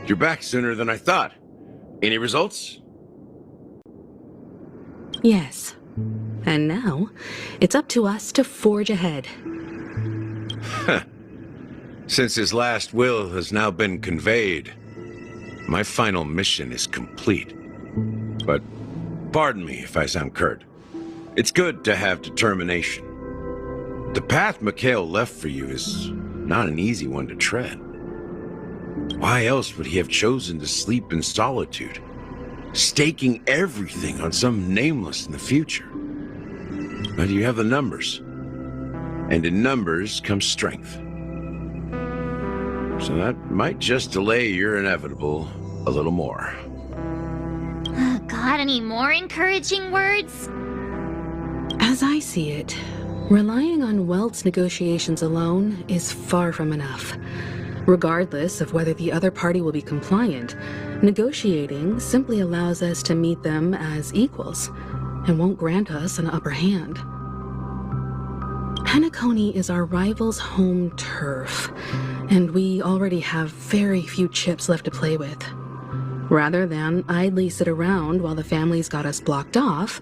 You're back sooner than I thought. Any results? Yes. And now, it's up to us to forge ahead. Since his last will has now been conveyed, my final mission is complete. But pardon me if I sound curt. It's good to have determination. The path Mikhail left for you is not an easy one to tread. Why else would he have chosen to sleep in solitude, staking everything on some nameless in the future? But you have the numbers, and in numbers comes strength. So that might just delay your inevitable a little more. Got any more encouraging words? As I see it, relying on Welt's negotiations alone is far from enough. Regardless of whether the other party will be compliant, negotiating simply allows us to meet them as equals and won't grant us an upper hand. Penacony is our rival's home turf, and we already have very few chips left to play with. Rather than idly sit around while the family's got us blocked off,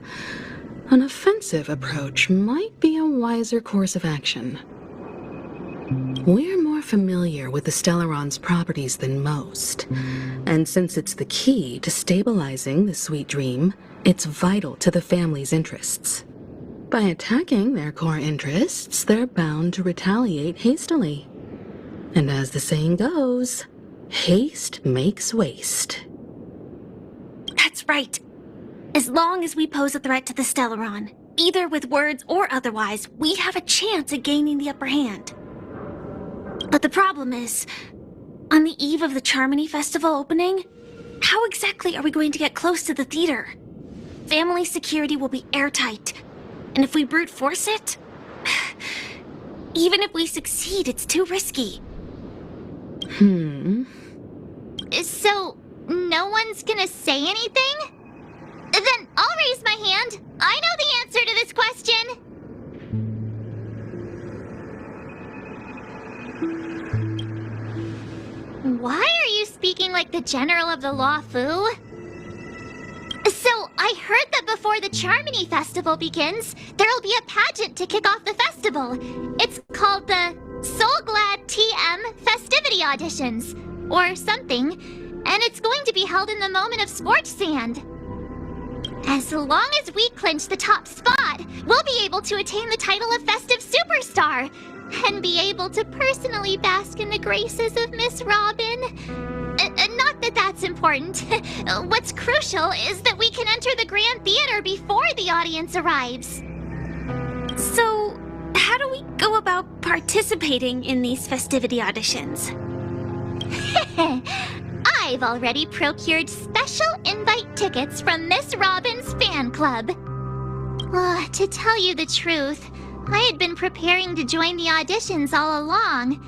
an offensive approach might be a wiser course of action. We're more familiar with the Stellaron's properties than most, and since it's the key to stabilizing the sweet dream, it's vital to the family's interests. By attacking their core interests, they're bound to retaliate hastily. And as the saying goes, haste makes waste. That's right. As long as we pose a threat to the Stellaron, either with words or otherwise, we have a chance at gaining the upper hand. But the problem is, on the eve of the Charmony Festival opening, how exactly are we going to get close to the theater? Family security will be airtight, and if we brute force it, even if we succeed, it's too risky. So, no one's gonna say anything? Then I'll raise my hand. I know the answer to this question. Why are you speaking like the General of the Law Fu? So, I heard that before the Charmony Festival begins, there'll be a pageant to kick off the festival. It's called the Soul Glad TM Festivity Auditions, or something, and it's going to be held in the moment of scorched sand. As long as we clinch the top spot, we'll be able to attain the title of Festive Superstar, and be able to personally bask in the graces of Miss Robin. Not that that's important. What's crucial is that we can enter the Grand Theater before the audience arrives. So, how do we go about participating in these festivity auditions? I've already procured special invite tickets from Miss Robin's fan club. To tell you the truth, I had been preparing to join the auditions all along,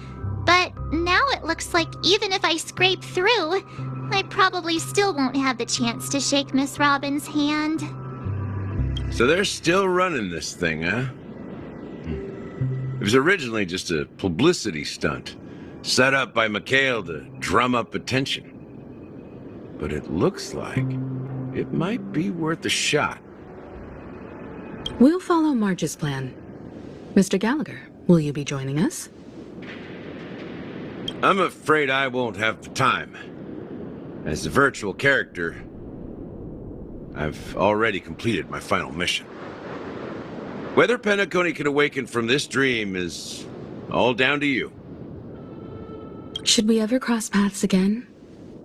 but now it looks like even if I scrape through, I probably still won't have the chance to shake Miss Robin's hand. So they're still running this thing, huh? It was originally just a publicity stunt, set up by Mikhail to drum up attention. But it looks like it might be worth a shot. We'll follow Marge's plan. Mr. Gallagher, will you be joining us? I'm afraid I won't have the time. As a virtual character, I've already completed my final mission. Whether Penacony can awaken from this dream is all down to you. Should we ever cross paths again?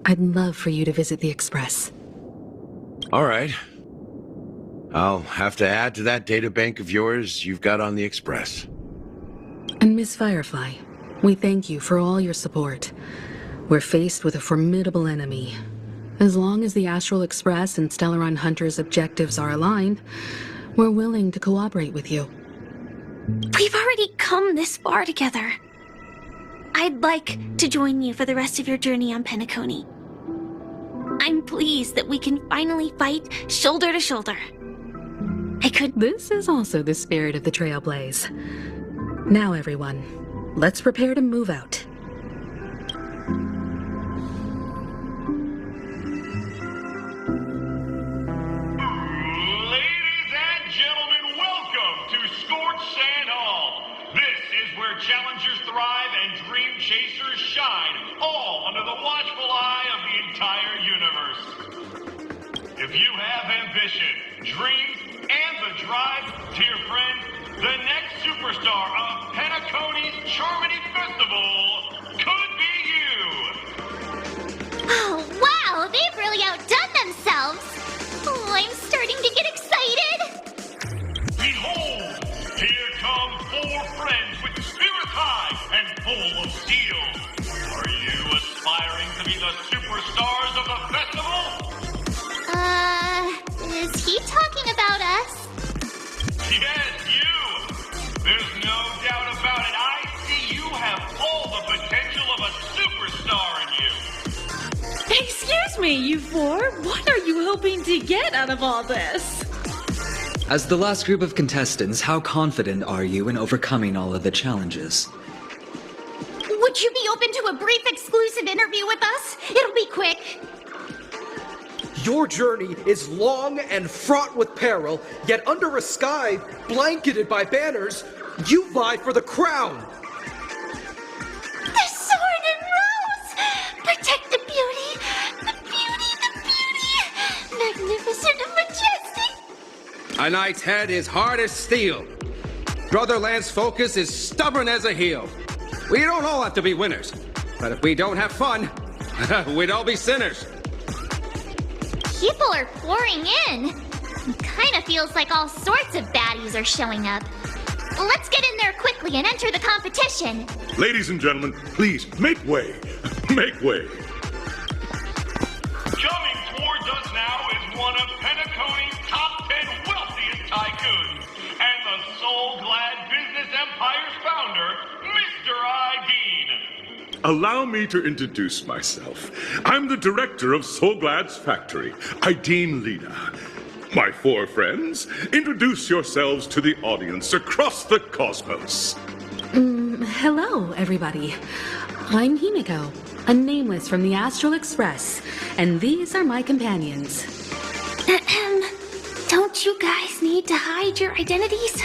I'd love for you to visit the Express. All right. I'll have to add to that databank of yours you've got on the Express. And Miss Firefly, we thank you for all your support. We're faced with a formidable enemy. As long as the Astral Express and Stellaron Hunter's objectives are aligned, we're willing to cooperate with you. We've already come this far together. I'd like to join you for the rest of your journey on Penacony. I'm pleased that we can finally fight shoulder to shoulder. This is also the spirit of the Trailblaze. Now, everyone, let's prepare to move out. challengers thrive and dream chasers shine, all under the watchful eye of the entire universe. If you have ambition, dreams, and the drive, dear friend, the next superstar of Penacony's Charmony Festival could be you! Oh, wow! They've really outdone themselves! Oh, I'm starting to get excited! Behold! Here come 4 friends with spirits high and full of steel. Are you aspiring to be the superstars of the festival? Is he talking about us? Yes, you! There's no doubt about it. I see you have all the potential of a superstar in you. Excuse me, you 4. What are you hoping to get out of all this? As the last group of contestants, how confident are you in overcoming all of the challenges? Would you be open to a brief exclusive interview with us? It'll be quick. Your journey is long and fraught with peril, yet under a sky blanketed by banners, you vie for the crown. The sword and rose! Protect the beauty! The beauty! The beauty! Magnificent and majestic! A knight's head is hard as steel. Brother Lance's focus is stubborn as a heel. We don't all have to be winners, but if we don't have fun, we'd all be sinners. People are pouring in. It kind of feels like all sorts of baddies are showing up. Let's get in there quickly and enter the competition. Ladies and gentlemen, please, make way. Make way. Coming towards us now is one of Penacony's top 10 wealthiest tycoons, and the soul-glad business empire's founder, Mr. Dean. Allow me to introduce myself. I'm the director of Soulglad's factory, Ideen Lena. My 4 friends, introduce yourselves to the audience across the cosmos. Hello, everybody. I'm Himiko, a nameless from the Astral Express, and these are my companions. Don't you guys need to hide your identities?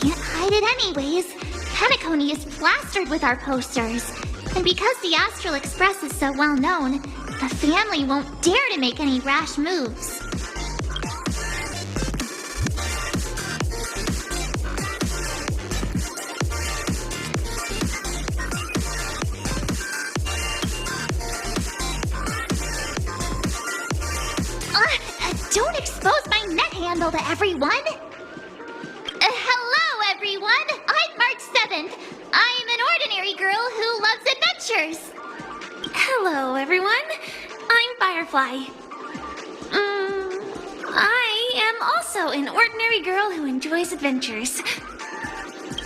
Can't hide it anyways. Penacony is plastered with our posters. And because the Astral Express is so well known, the family won't dare to make any rash moves. Don't expose my net handle to everyone! Hello, everyone! I'm March 7th. I'm an ordinary girl who loves adventures. Hello, everyone. I'm Firefly. I am also an ordinary girl who enjoys adventures.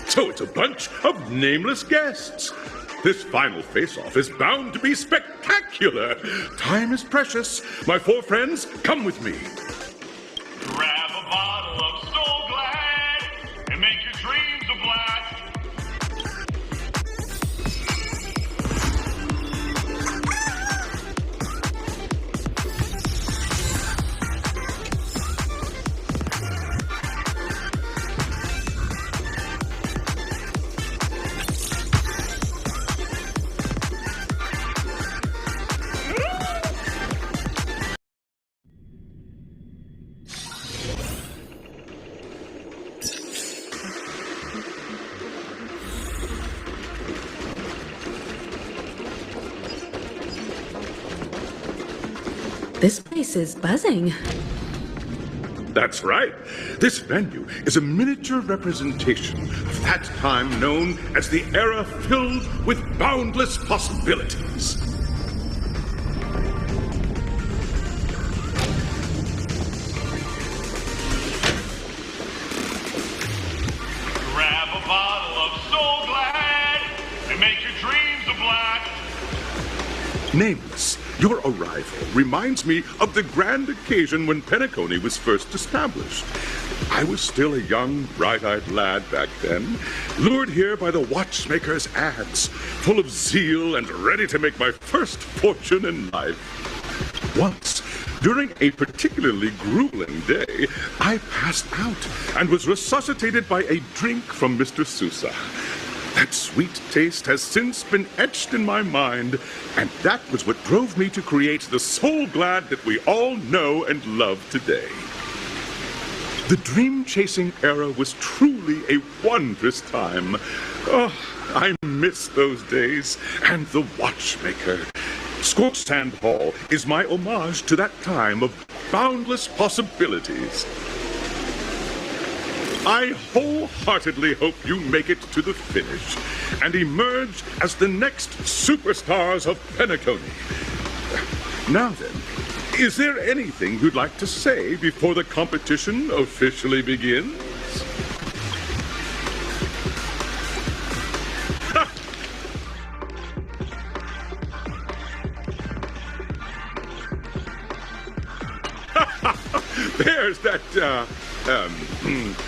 So it's a bunch of nameless guests. This final face-off is bound to be spectacular. Time is precious. My 4 friends, come with me. Grab a bottle of Soul Glad and make your dreams a black. This place is buzzing. That's right. This venue is a miniature representation of that time known as the era filled with boundless possibilities. Grab a bottle of Soul Glad and make your dreams a black. Nameless, your arrival reminds me of the grand occasion when Penacony was first established. I was still a young, bright-eyed lad back then, lured here by the watchmaker's ads, full of zeal and ready to make my first fortune in life. Once, During a particularly grueling day, I passed out and was resuscitated by a drink from Mr. Sousa. That sweet taste has since been etched in my mind, and that was what drove me to create the Soul Glad that we all know and love today. The dream-chasing era was truly a wondrous time. Oh, I miss those days, and the watchmaker. Scorched Sand Hall is my homage to that time of boundless possibilities. I wholeheartedly hope you make it to the finish and emerge as the next superstars of Penacony. Now then, is there anything you'd like to say before the competition officially begins? There's that,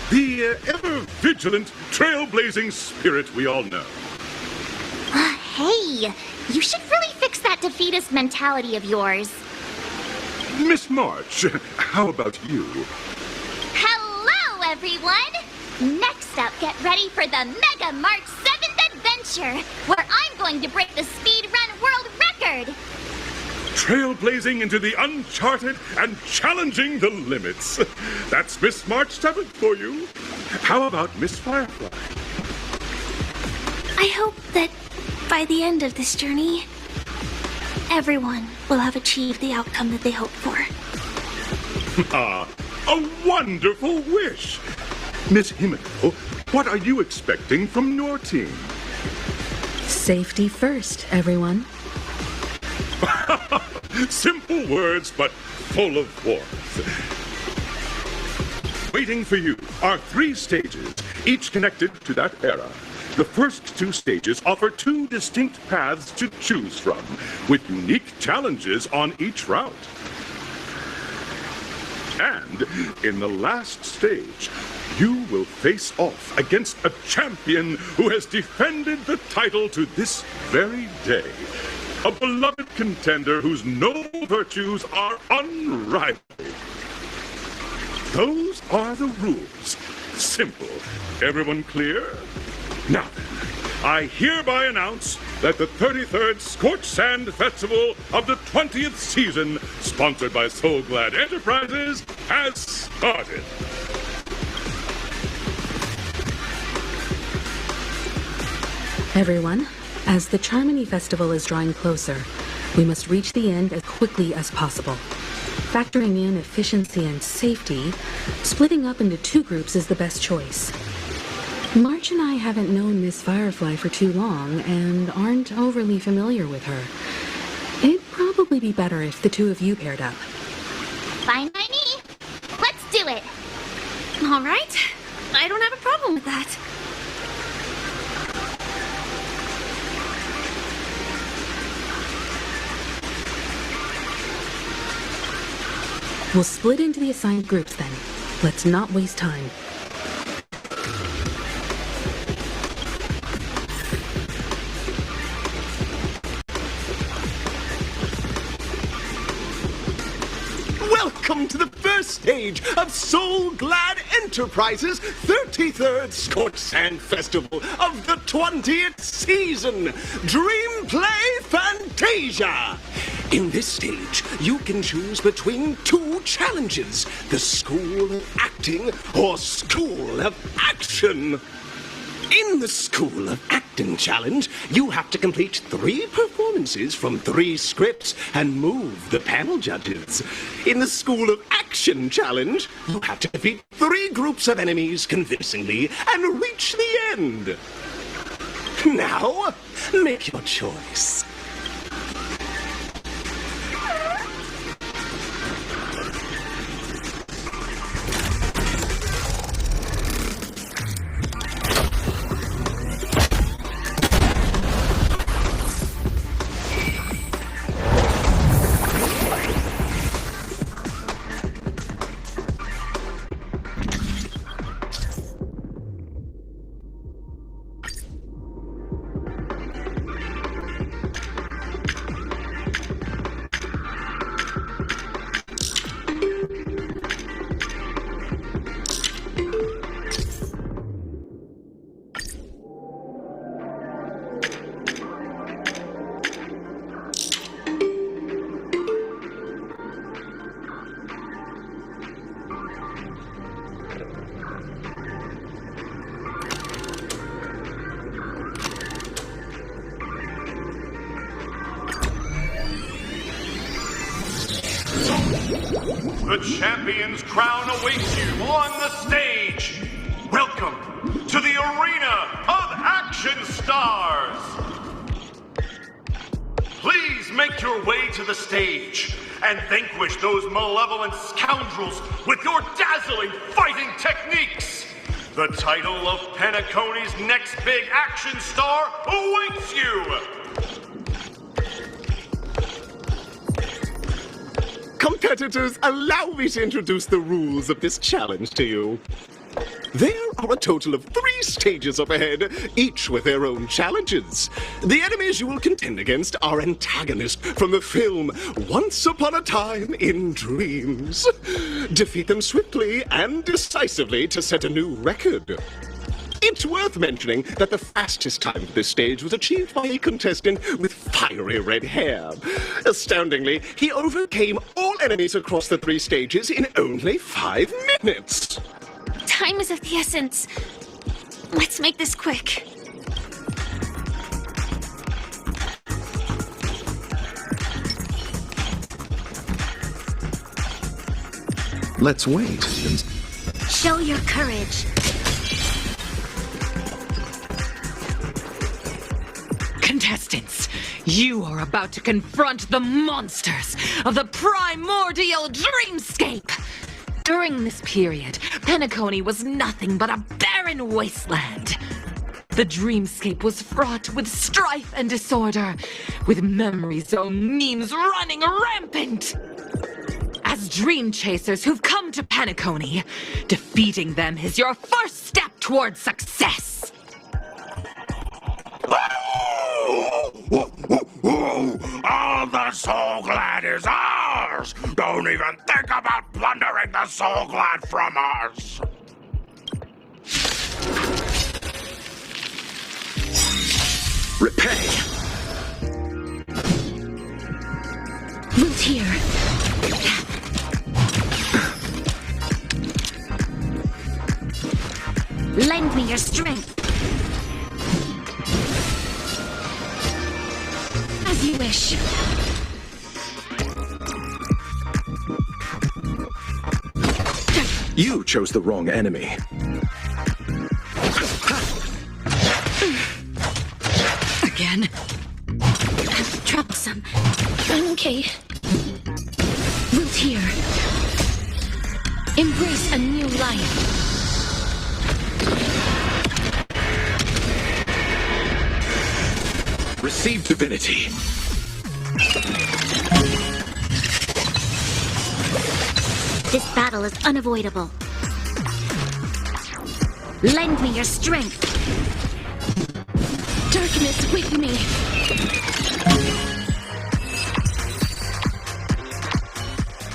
the ever-vigilant, trailblazing spirit we all know. Hey, you should really fix that defeatist mentality of yours. Miss March, how about you? Hello, everyone! Next up, get ready for the Mega March 7th Adventure, where I'm going to break the speedrun world record! Trailblazing into the uncharted and challenging the limits. That's Miss March 7th for you. How about Miss Firefly? I hope that by the end of this journey, everyone will have achieved the outcome that they hoped for. Ah, a wonderful wish. Miss Himiko, what are you expecting from your team? Safety first, everyone. Simple words, but full of warmth. Waiting for you are 3 stages, each connected to that era. The first 2 stages offer 2 distinct paths to choose from, with unique challenges on each route. And in the last stage, you will face off against a champion who has defended the title to this very day. A beloved contender whose noble virtues are unrivaled. Those are the rules. Simple. Everyone clear? Now then, I hereby announce that the 33rd Scorched Sand Festival of the 20th season, sponsored by Soul Glad Enterprises, has started. Everyone, as the Charmony Festival is drawing closer, we must reach the end as quickly as possible. Factoring in efficiency and safety, splitting up into 2 groups is the best choice. March and I haven't known Miss Firefly for too long and aren't overly familiar with her. It'd probably be better if the 2 of you paired up. Fine by me. Let's do it. All right. I don't have a problem with that. We'll split into the assigned groups then. Let's not waste time. Welcome to the first stage of Soul Glad Enterprises' 33rd Scorched Sand Festival of the 20th season, Dream Play Fantasia. In this stage, you can choose between 2 challenges, the School of Acting or School of Action. In the School of Acting challenge, you have to complete 3 performances from 3 scripts and move the panel judges. In the School of Action challenge, you have to defeat 3 groups of enemies convincingly and reach the end. Now, make your choice. The champion's crown awaits you on the stage. Welcome to the arena of action stars. Please make your way to the stage and vanquish those malevolent scoundrels with your dazzling fighting techniques. The title of Penacony's next big action star awaits you. Competitors, allow me to introduce the rules of this challenge to you. There are a total of 3 stages up ahead, each with their own challenges. The enemies you will contend against are antagonists from the film Once Upon a Time in Dreams. Defeat them swiftly and decisively to set a new record. It's worth mentioning that the fastest time for this stage was achieved by a contestant with fiery red hair. Astoundingly, he overcame all enemies across the 3 stages in only 5 minutes. Time is of the essence. Let's make this quick. Let's wait. Show your courage. Contestants, you are about to confront the monsters of the primordial dreamscape. During this period, Penacony was nothing but a barren wasteland. The dreamscape was fraught with strife and disorder, with memory zone memes running rampant. As dream chasers who've come to Penacony, defeating them is your first step towards success. All the Soul Glad is ours! Don't even think about plundering the Soul Glad from us! Repay! Root here. Lend me your strength. As you wish. You chose the wrong enemy. Again? Troublesome. I'm okay. Root here. Embrace a new life. Receive divinity. This battle is unavoidable. Lend me your strength. Darkness with me.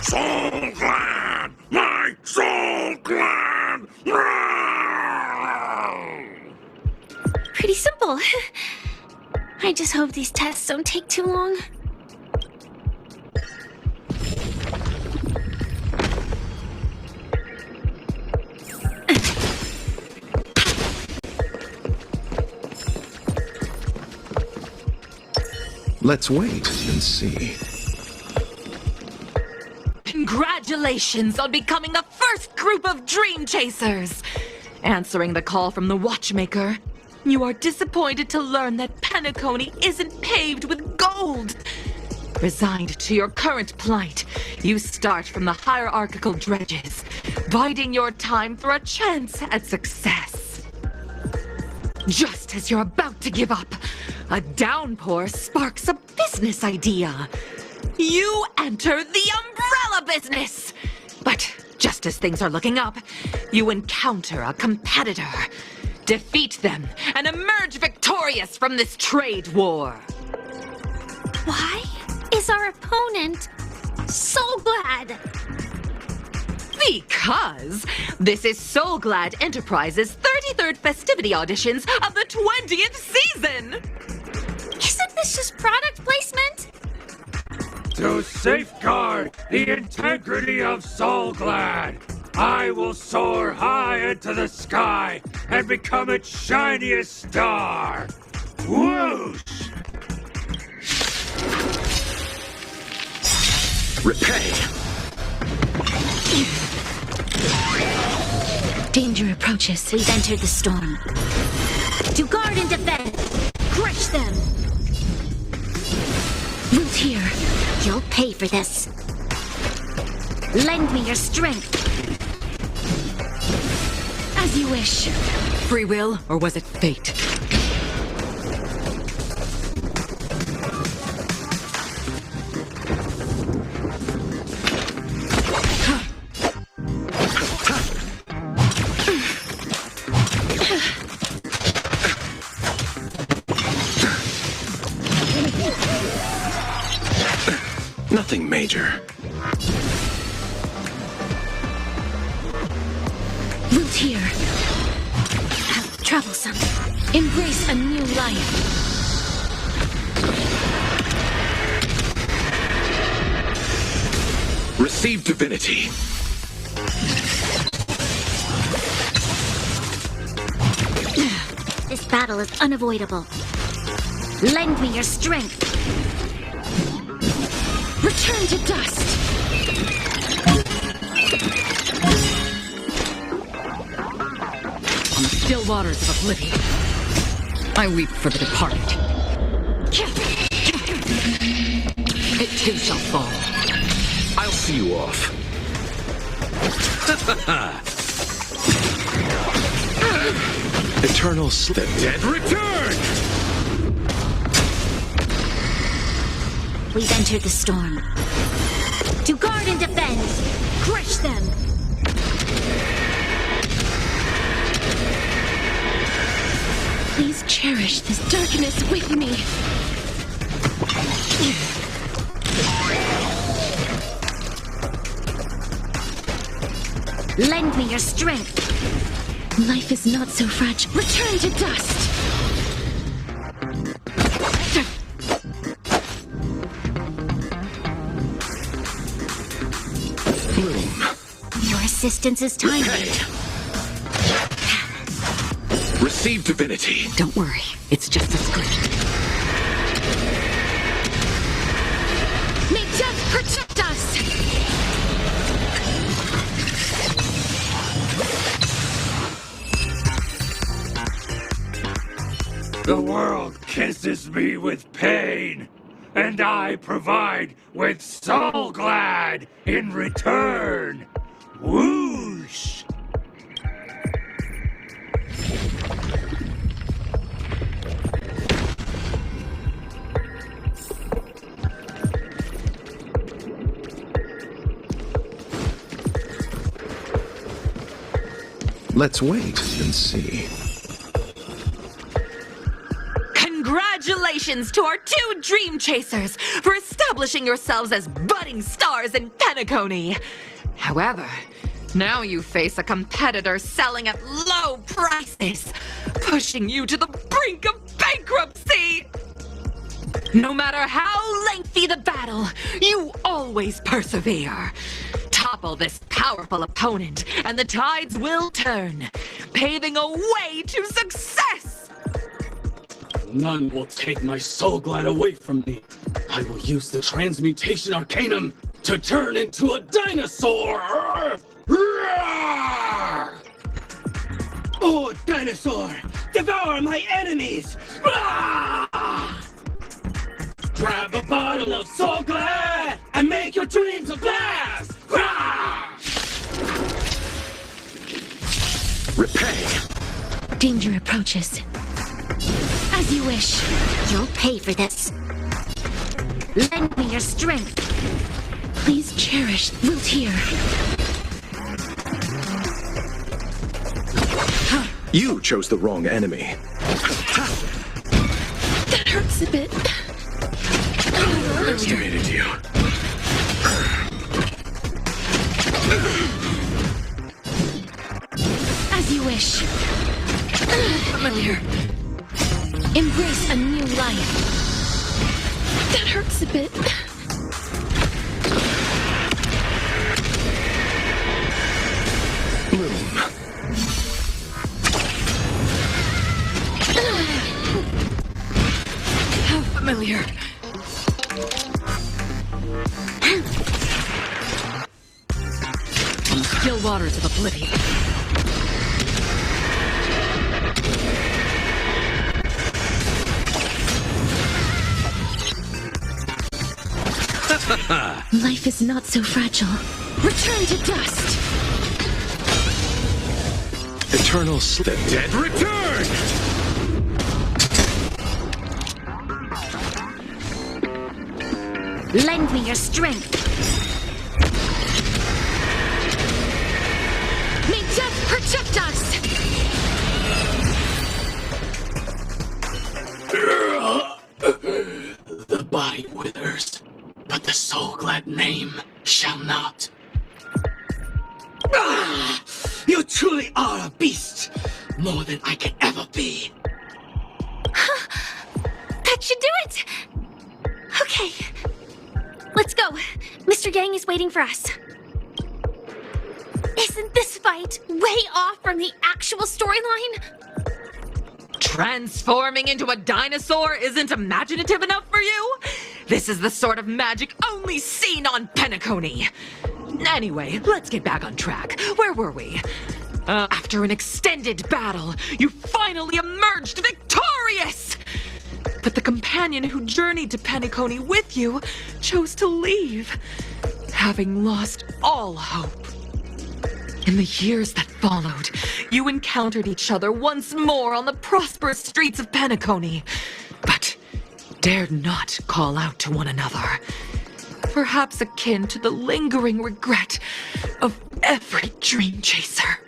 Soul Glad! My Soul Glad! Pretty simple. I just hope these tests don't take too long. Let's wait and see. Congratulations on becoming the first group of dream chasers! Answering the call from the watchmaker, you are disappointed to learn that Penacony isn't paved with gold. Resigned to your current plight, you start from the hierarchical dredges, biding your time for a chance at success. Just as you're about to give up, a downpour sparks a business idea. You enter the umbrella business! But just as things are looking up, you encounter a competitor. Defeat them and emerge victorious from this trade war. Why is our opponent so glad? Because this is Soul Glad Enterprises' 33rd festivity auditions of the 20th season! Isn't this just product placement? To safeguard the integrity of Soul Glad, I will soar high into the sky and become its shiniest star. Whoosh! Repay! Danger approaches. We've entered the storm. To guard and defend. Crush them. Root here. You'll pay for this. Lend me your strength. As you wish. Free will, or was it fate? Nothing major. Root here. How troublesome. Embrace a new life. Receive divinity. This battle is unavoidable. Lend me your strength. Return to dust. On the still waters of oblivion, I weep for the departed. It too shall fall. I'll see you off. Eternal sleep. The dead return! We've entered the storm. To guard and defend. Crush them. Please cherish this darkness with me. Lend me your strength. Life is not so fragile. Return to dust. Your assistance is timely. Hey. Receive divinity. Don't worry, it's just a script. May death protect us! The world kisses me with pain, and I provide with soul glad in return. Whoosh! Let's wait and see. Congratulations to our two dream chasers for establishing yourselves as budding stars in Penacony. However, now you face a competitor selling at low prices, pushing you to the brink of bankruptcy. No matter how lengthy the battle, you always persevere. Topple this powerful opponent, and the tides will turn, paving a way to success! None will take my soul glad away from me. I will use the transmutation arcanum to turn into a dinosaur! Oh, dinosaur! Devour my enemies! Grab a bottle of soul glad and make your dreams a blast! Repay! Danger approaches. As you wish. You'll pay for this. Lend me your strength. Please cherish root here. You chose the wrong enemy. That hurts a bit. Underestimated you. As you wish. Familiar. Embrace a new life. That hurts a bit. Bloom. How familiar. waters of oblivion. Life is not so fragile. Return to dust! Eternal The dead return! Lend me your strength. May death protect us! The body withers, but the soul-glad name shall not. Ah! You truly are a beast! More than I can ever be. That should do it! Okay. Let's go. Mr. Yang is waiting for us. Isn't this fight way off from the actual storyline? Transforming into a dinosaur isn't imaginative enough for you? This is the sort of magic only seen on Penacony. Anyway, let's get back on track. Where were we? After an extended battle, you finally emerged victorious! But the companion who journeyed to Penacony with you chose to leave, having lost all hope. In the years that followed, you encountered each other once more on the prosperous streets of Penacony, but dared not call out to one another, perhaps akin to the lingering regret of every dream chaser.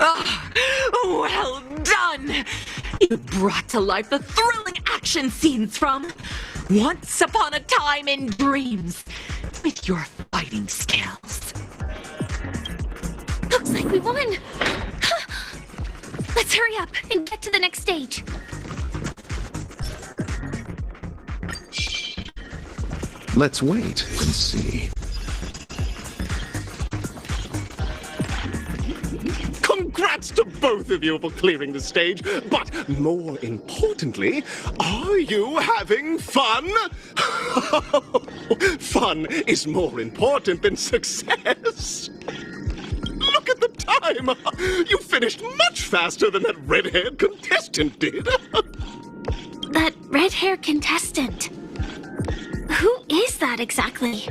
Ah, well done! You brought to life the thrilling action scenes from Once Upon a Time in Dreams with your fighting skills. Looks like we won! Let's hurry up and get to the next stage. Let's wait and see. Congrats to both of you for clearing the stage, but more importantly, are you having fun? Fun is more important than success. Look at the time! You finished much faster than that red-haired contestant did. That red-haired contestant. Who is that exactly?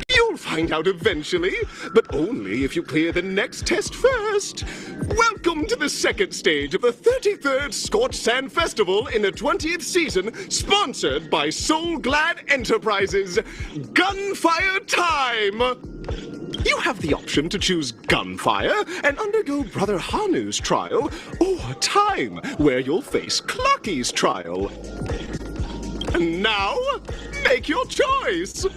You'll find out eventually, but only if you clear the next test first. Welcome to the second stage of the 33rd Scorched Sand Festival in the 20th season, sponsored by Soul Glad Enterprises. Gunfire time! You have the option to choose gunfire and undergo Brother Hanu's trial, or time, where you'll face Clocky's trial. And now, make your choice!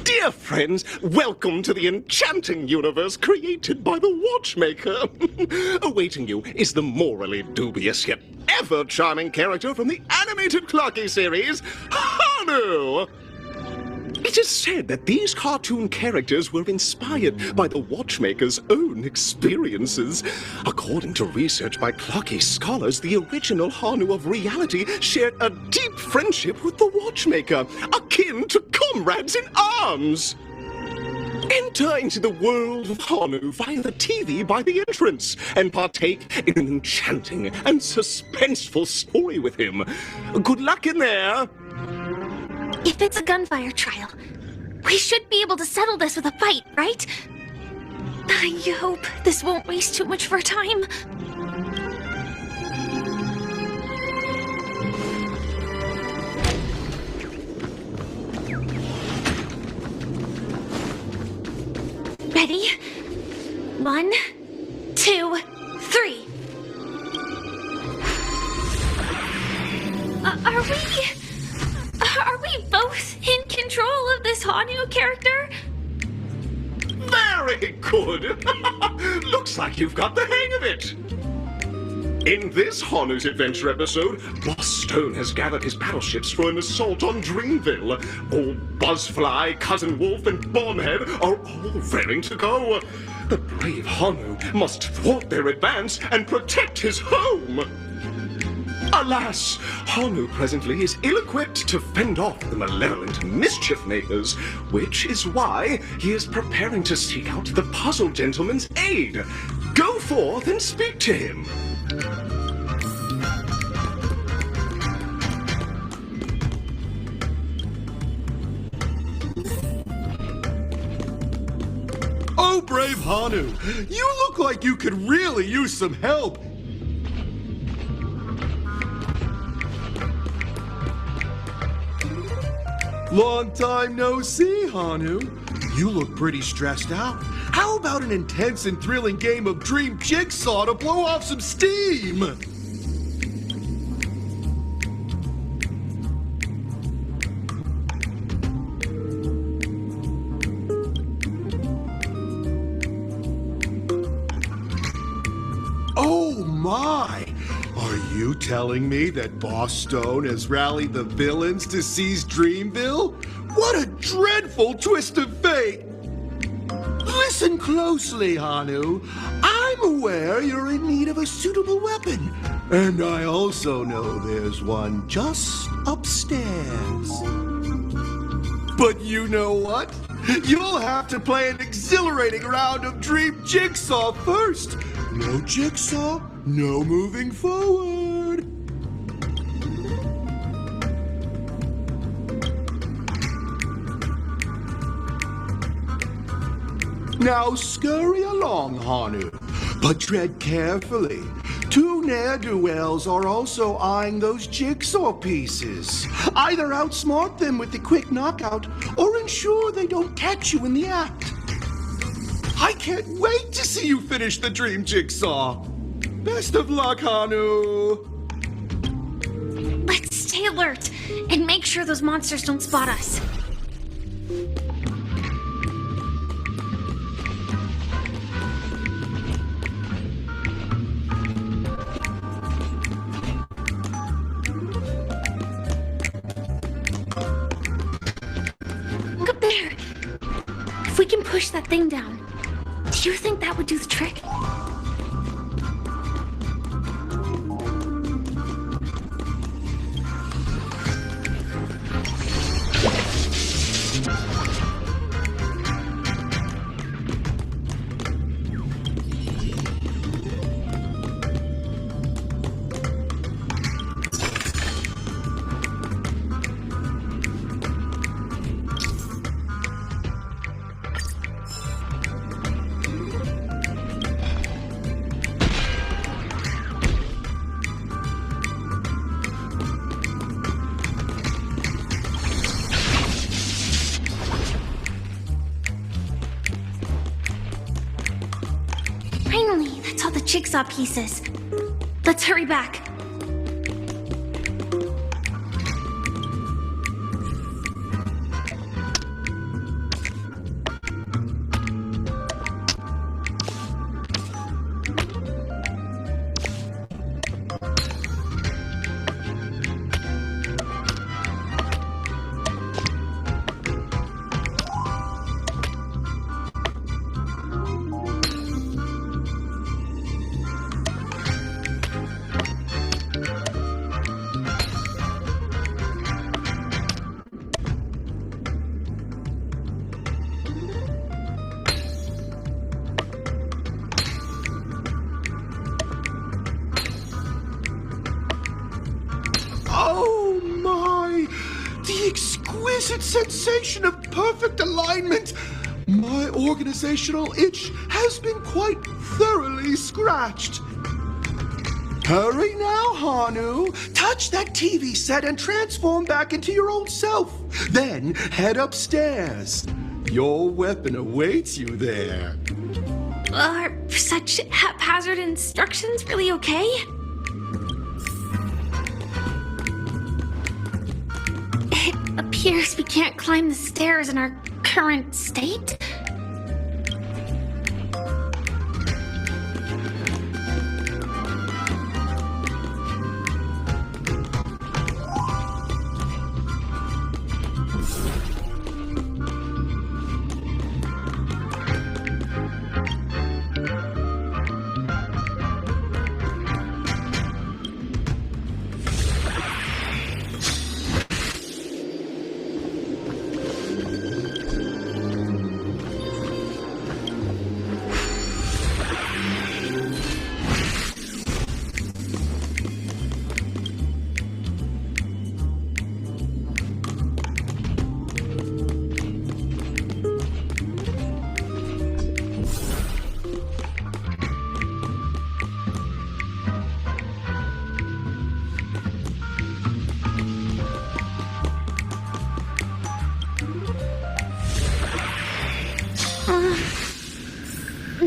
Dear friends, welcome to the enchanting universe created by the Watchmaker. Awaiting you is the morally dubious yet ever charming character from the animated Clocky series, Hanu! It is said that these cartoon characters were inspired by the Watchmaker's own experiences. According to research by Clocky scholars, the original Hanu of reality shared a deep friendship with the Watchmaker, akin to comrades in arms. Enter into the world of Hanu via the TV by the entrance and partake in an enchanting and suspenseful story with him. Good luck in there! If it's a gunfire trial, we should be able to settle this with a fight, right? I hope this won't waste too much of our time. Ready? 1, 2, 3. Are we both in control of this Hanu character? Very good! Looks like you've got the hang of it! In this Hanu's Adventure episode, Boss Stone has gathered his battleships for an assault on Dreamville. Old Buzzfly, Cousin Wolf, and Bombhead are all raring to go. The brave Hanu must thwart their advance and protect his home! Alas, Hanu presently is ill-equipped to fend off the malevolent mischief makers, which is why he is preparing to seek out the Puzzle Gentleman's aid. Go forth and speak to him. Oh, brave Hanu, you look like you could really use some help. Long time no see, Hanu. You look pretty stressed out. How about an intense and thrilling game of Dream Jigsaw to blow off some steam? Oh my! Are you telling me that Boss Stone has rallied the villains to seize Dreamville? What a dreadful twist of fate! Listen closely, Hanu. I'm aware you're in need of a suitable weapon. And I also know there's one just upstairs. But you know what? You'll have to play an exhilarating round of Dream Jigsaw first. No Jigsaw, no moving forward. Now scurry along, Hanu, but tread carefully. Two ne'er-do-wells are also eyeing those jigsaw pieces. Either outsmart them with the quick knockout, or ensure they don't catch you in the act. I can't wait to see you finish the Dream Jigsaw. Best of luck, Hanu. Let's stay alert and make sure those monsters don't spot us. Look up there. If we can push that thing down, do you think that would do the trick? Finally, that's all the jigsaw pieces. Let's hurry back. Oh my! The exquisite sensation of perfect alignment! My organizational itch has been quite thoroughly scratched. Hurry now, Hanu. Touch that TV set and transform back into your old self. Then head upstairs. Your weapon awaits you there. Are such haphazard instructions really okay? It appears we can't climb the stairs in our current state.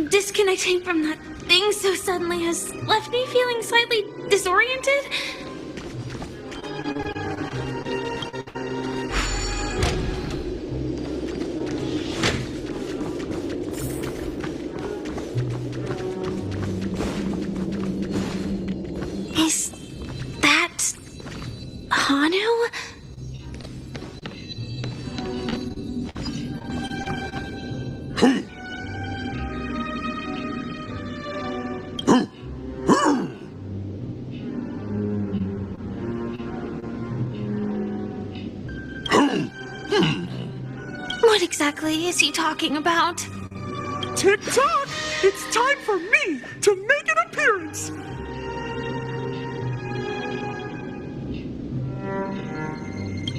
Disconnecting from that thing so suddenly has left me feeling slightly disoriented. Is that Hanu? What exactly is he talking about? Tick-tock! It's time for me to make an appearance!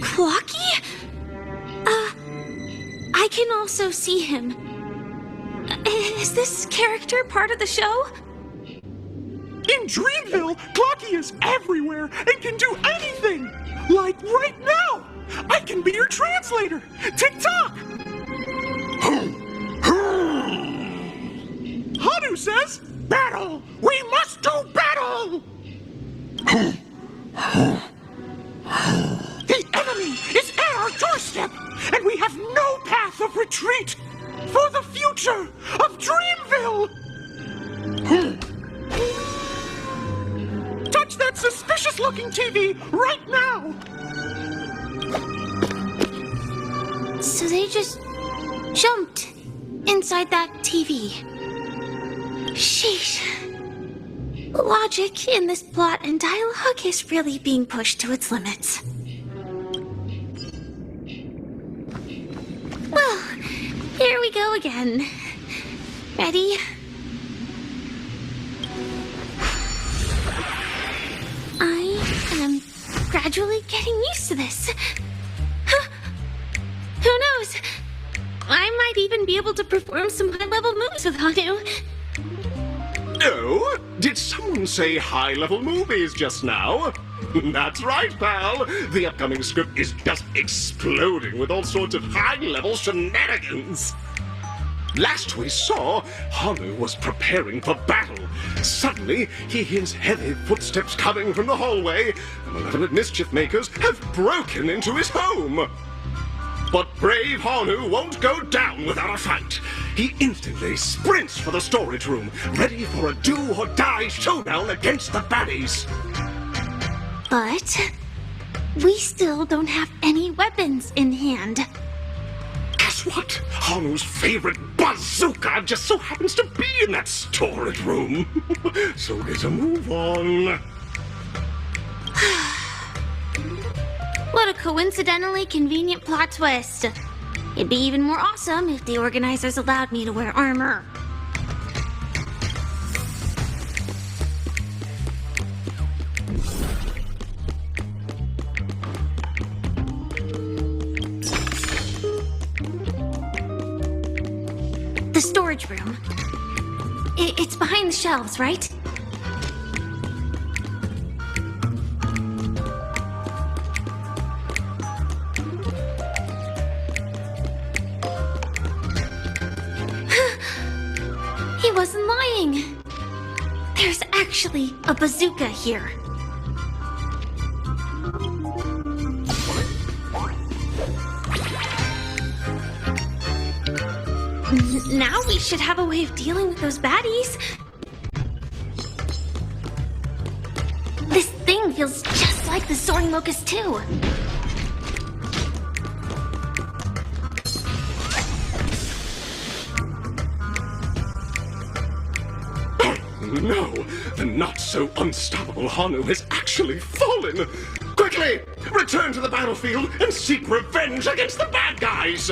Clocky? I can also see him. Is this character part of the show? In Dreamville, Clocky is everywhere and can do anything! Like right now! I can be your translator! Tick-tock! Hanu says, battle! We must do battle! The enemy is at our doorstep, and we have no path of retreat for the future of Dreamville! Touch that suspicious-looking TV right now! So they just jumped inside that TV. Sheesh. Logic in this plot and dialogue is really being pushed to its limits. Well, here we go again. Ready? I am gradually getting used to this. Who knows? I might even be able to perform some high-level moves with Hanu. Oh? Did someone say high-level movies just now? That's right, pal. The upcoming script is just exploding with all sorts of high-level shenanigans. Last we saw, Hanu was preparing for battle. Suddenly, he hears heavy footsteps coming from the hallway. Malevolent mischief makers have broken into his home. But brave Hanu won't go down without a fight. He instantly sprints for the storage room, ready for a do-or-die showdown against the baddies. But we still don't have any weapons in hand. Guess what? Hanu's favorite bazooka just so happens to be in that storage room. So get a move on. What a coincidentally convenient plot twist. It'd be even more awesome if the organizers allowed me to wear armor. The storage room. It's behind the shelves, right? He wasn't lying. There's actually a bazooka here. Now we should have a way of dealing with those baddies. This thing feels just like the soaring locust too. No, the not-so-unstoppable Hanu has actually fallen! Quickly! Return to the battlefield and seek revenge against the bad guys!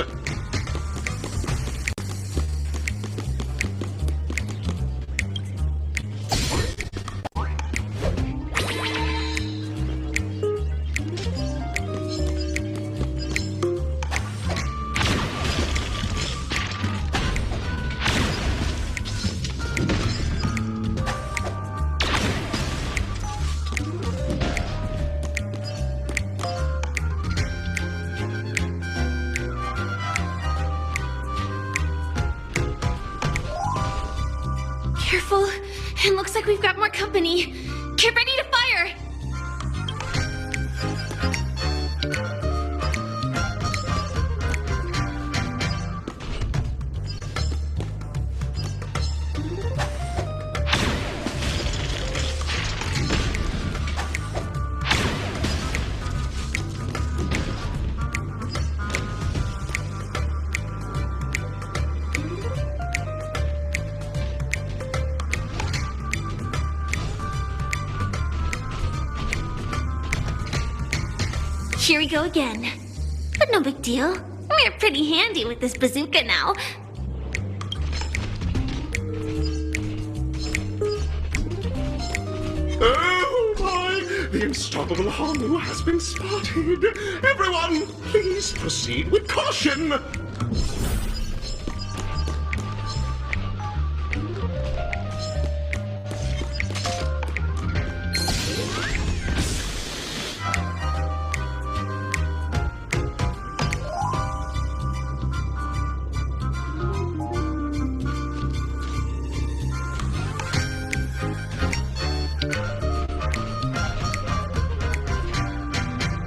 Careful. It looks like we've got more company. Get ready to fire! Here we go again. But no big deal. We're pretty handy with this bazooka now. Oh my! The unstoppable Hanu has been spotted! Everyone, please proceed with caution!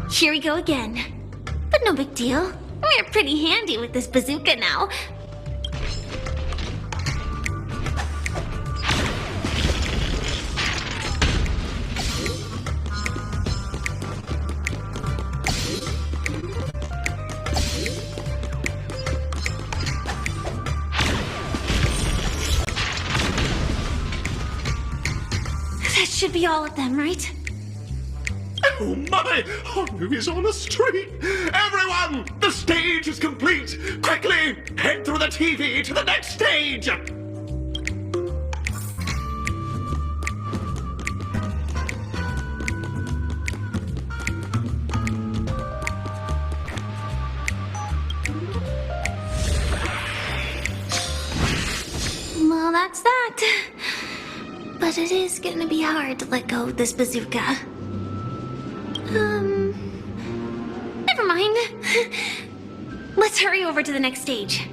Here we go again. But no big deal. We're pretty handy with this bazooka now. That should be all of them, right? Oh my! Hanu is on a streak! Everyone! The stage is complete! Quickly! Head through the TV to the next stage! Well, that's that. But it is gonna be hard to let go of this bazooka. Never mind. Let's hurry over to the next stage.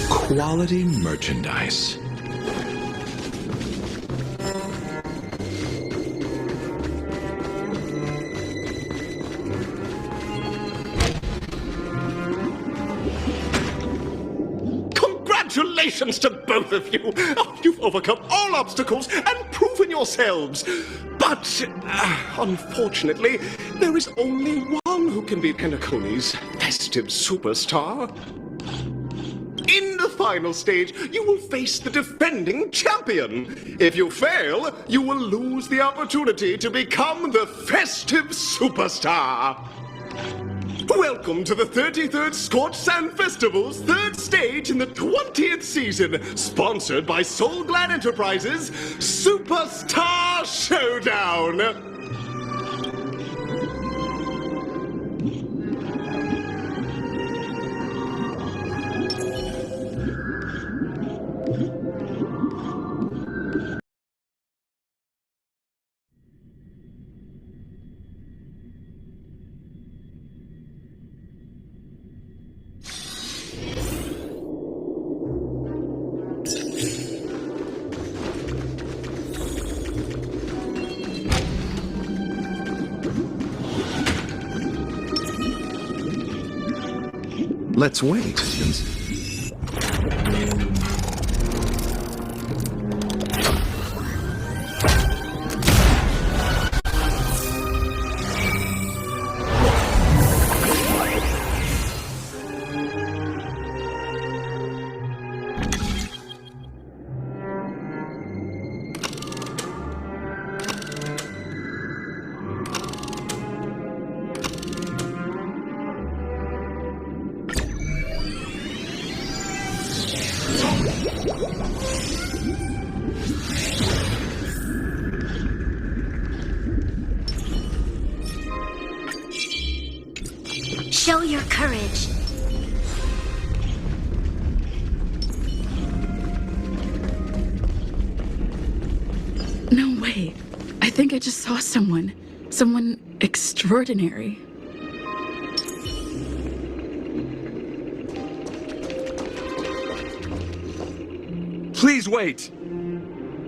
Quality merchandise. Congratulations to both of you! Oh, you've overcome all obstacles and proven yourselves! But, unfortunately, there is only one who can be Penacony's festive superstar. In the final stage, you will face the defending champion. If you fail, you will lose the opportunity to become the festive superstar. Welcome to the 33rd Scorched Sand Festival's third stage in the 20th season, sponsored by Soul Glad Enterprises' Superstar Showdown! Let's wait. Show your courage. No way. I think I just saw someone. Someone extraordinary. Please wait!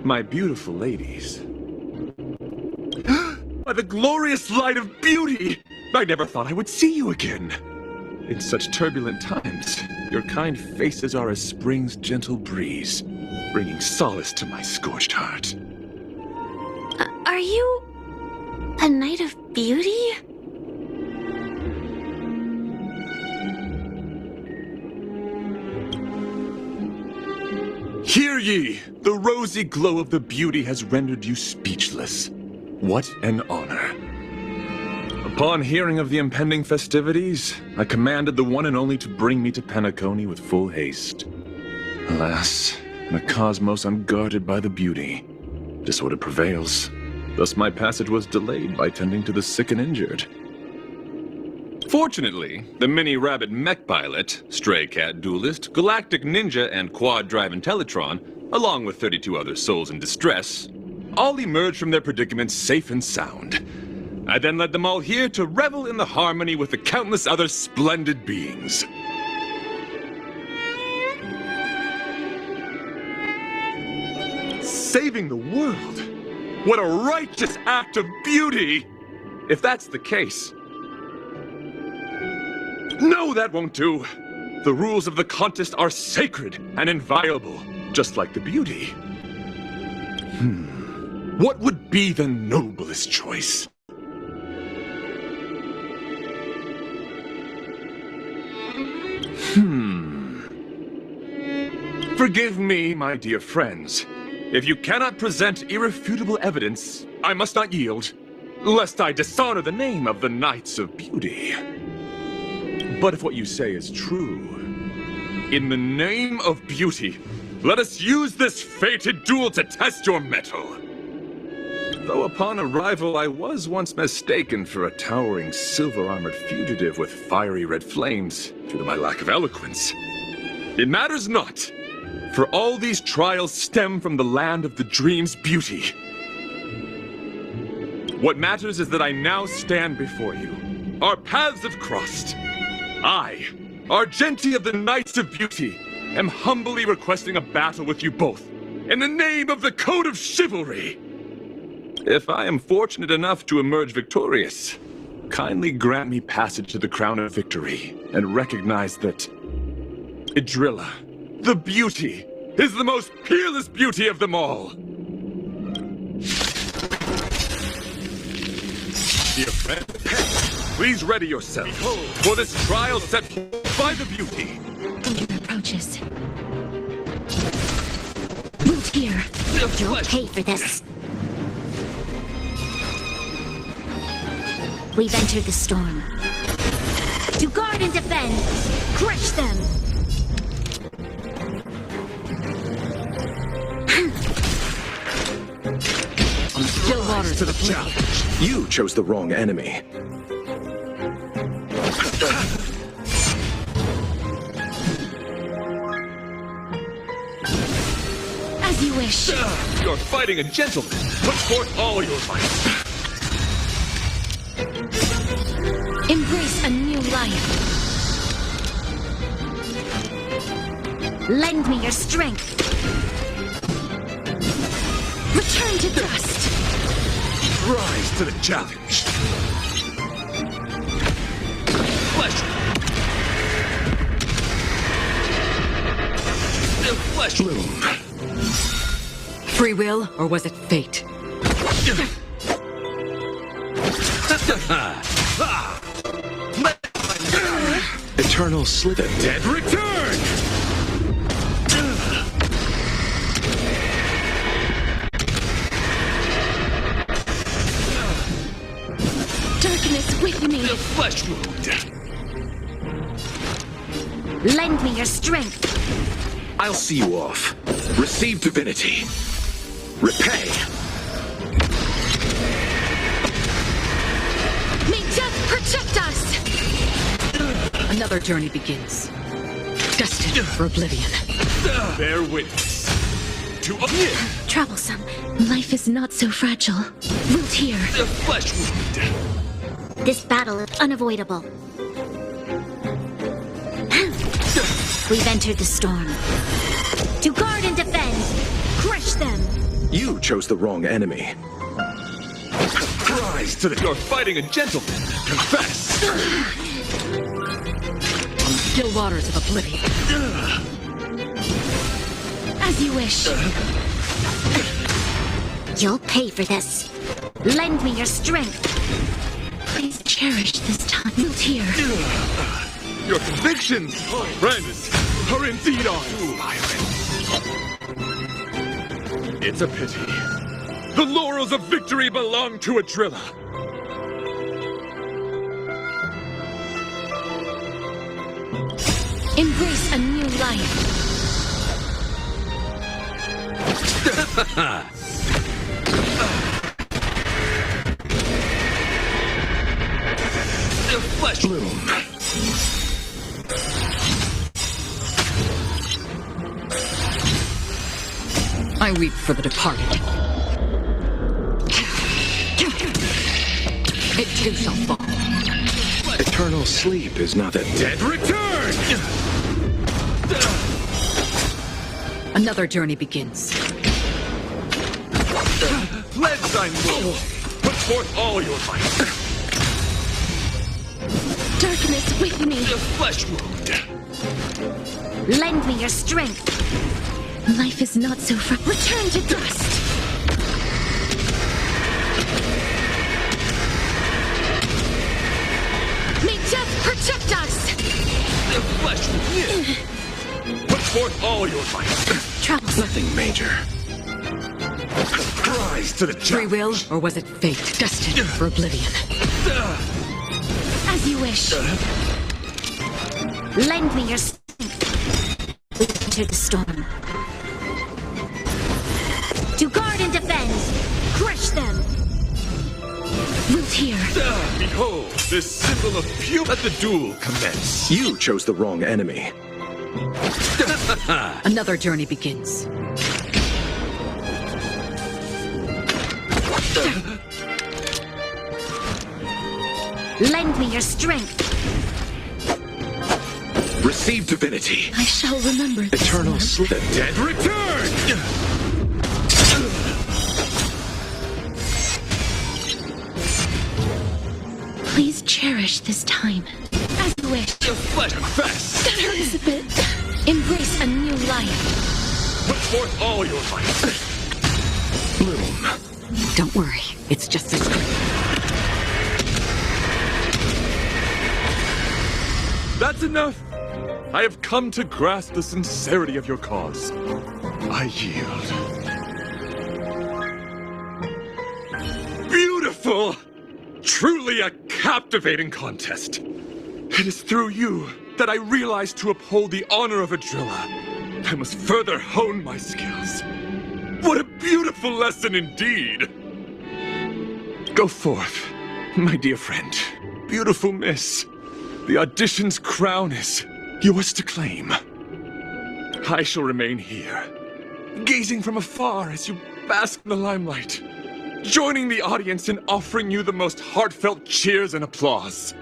My beautiful ladies. By the glorious light of beauty! I never thought I would see you again. In such turbulent times, your kind faces are as spring's gentle breeze, bringing solace to my scorched heart. Are you a knight of beauty? Hear ye! The rosy glow of the beauty has rendered you speechless. What an honor. Upon hearing of the impending festivities, I commanded the one and only to bring me to Penacony with full haste. Alas, in a cosmos unguarded by the beauty, disorder prevails. Thus my passage was delayed by tending to the sick and injured. Fortunately, the mini-rabbit mech pilot, stray cat duelist, galactic ninja, and quad-drive Intellitron, along with 32 other souls in distress, all emerged from their predicaments safe and sound. I then led them all here to revel in the harmony with the countless other splendid beings. Saving the world? What a righteous act of beauty! If that's the case... No, that won't do. The rules of the contest are sacred and inviolable, just like the beauty. What would be the noblest choice? Forgive me, my dear friends. If you cannot present irrefutable evidence, I must not yield, lest I dishonor the name of the Knights of Beauty. But if what you say is true, in the name of beauty, let us use this fated duel to test your mettle. Though upon arrival I was once mistaken for a towering silver-armored fugitive with fiery red flames due to my lack of eloquence. It matters not, for all these trials stem from the land of the dream's beauty. What matters is that I now stand before you. Our paths have crossed. I, Argenti of the Knights of Beauty, am humbly requesting a battle with you both, in the name of the Code of Chivalry. If I am fortunate enough to emerge victorious, kindly grant me passage to the Crown of Victory, and recognize that Idrilla, the beauty, is the most peerless beauty of them all. Dear friend, please ready yourself for this trial set by the beauty. Danger approaches. Move here. You'll pay for this. We've entered the storm. To guard and defend! Crush them! Still waters to the challenge. You chose the wrong enemy. As you wish. You're fighting a gentleman. Put forth all your might. Embrace a new life. Lend me your strength. Return to dust. Rise to the challenge. Pleasure. Flesh bloom. Free will, or was it fate? Eternal slip. The dead return! Darkness with me. The flesh wound. Lend me your strength. I'll see you off. Receive divinity. Repay. May death protect us! Another journey begins. Destined for oblivion. Bear witness. To Troublesome. Life is not so fragile. Root here. The flesh wound. This battle is unavoidable. We've entered the storm. To guard and defend, crush them. You chose the wrong enemy. Rise to the... You're fighting a gentleman. Confess. On the still waters of oblivion. As you wish. You'll pay for this. Lend me your strength. Please cherish this time. Root here. Your convictions, friends, are indeed on violence. It's a pity. The laurels of victory belong to a driller. Embrace a new life. The flesh bloom. I weep for the departed. It too shall fall. Eternal sleep is not a Dead return! Another journey begins. Pledge thine will. Put forth all your might. Darkness with me. The flesh wound. Lend me your strength. Life is not so Return to dust. May death protect us. The flesh wound. Put forth all your might. Troubles. Nothing major. Rise to the Free will, or was it fate? Destined for oblivion. As you wish. Lend me your strength. We enter the storm. To guard and defend, crush them. Root here. Behold, this symbol of pure. Let the duel commence. You chose the wrong enemy. Another journey begins. Lend me your strength. Receive divinity. I shall remember this. Eternal sleep. The dead return! Please cherish this time. As you wish. The flesh confess. That hurts a bit. Embrace a new life. Put forth all your might. Bloom. Don't worry, it's just a scream. That's enough. I have come to grasp the sincerity of your cause. I yield. Beautiful! Truly a captivating contest. It is through you that I realized to uphold the honor of a driller, I must further hone my skills. What a beautiful lesson indeed! Go forth, my dear friend. Beautiful miss. The audition's crown is yours to claim. I shall remain here, gazing from afar as you bask in the limelight, joining the audience in offering you the most heartfelt cheers and applause.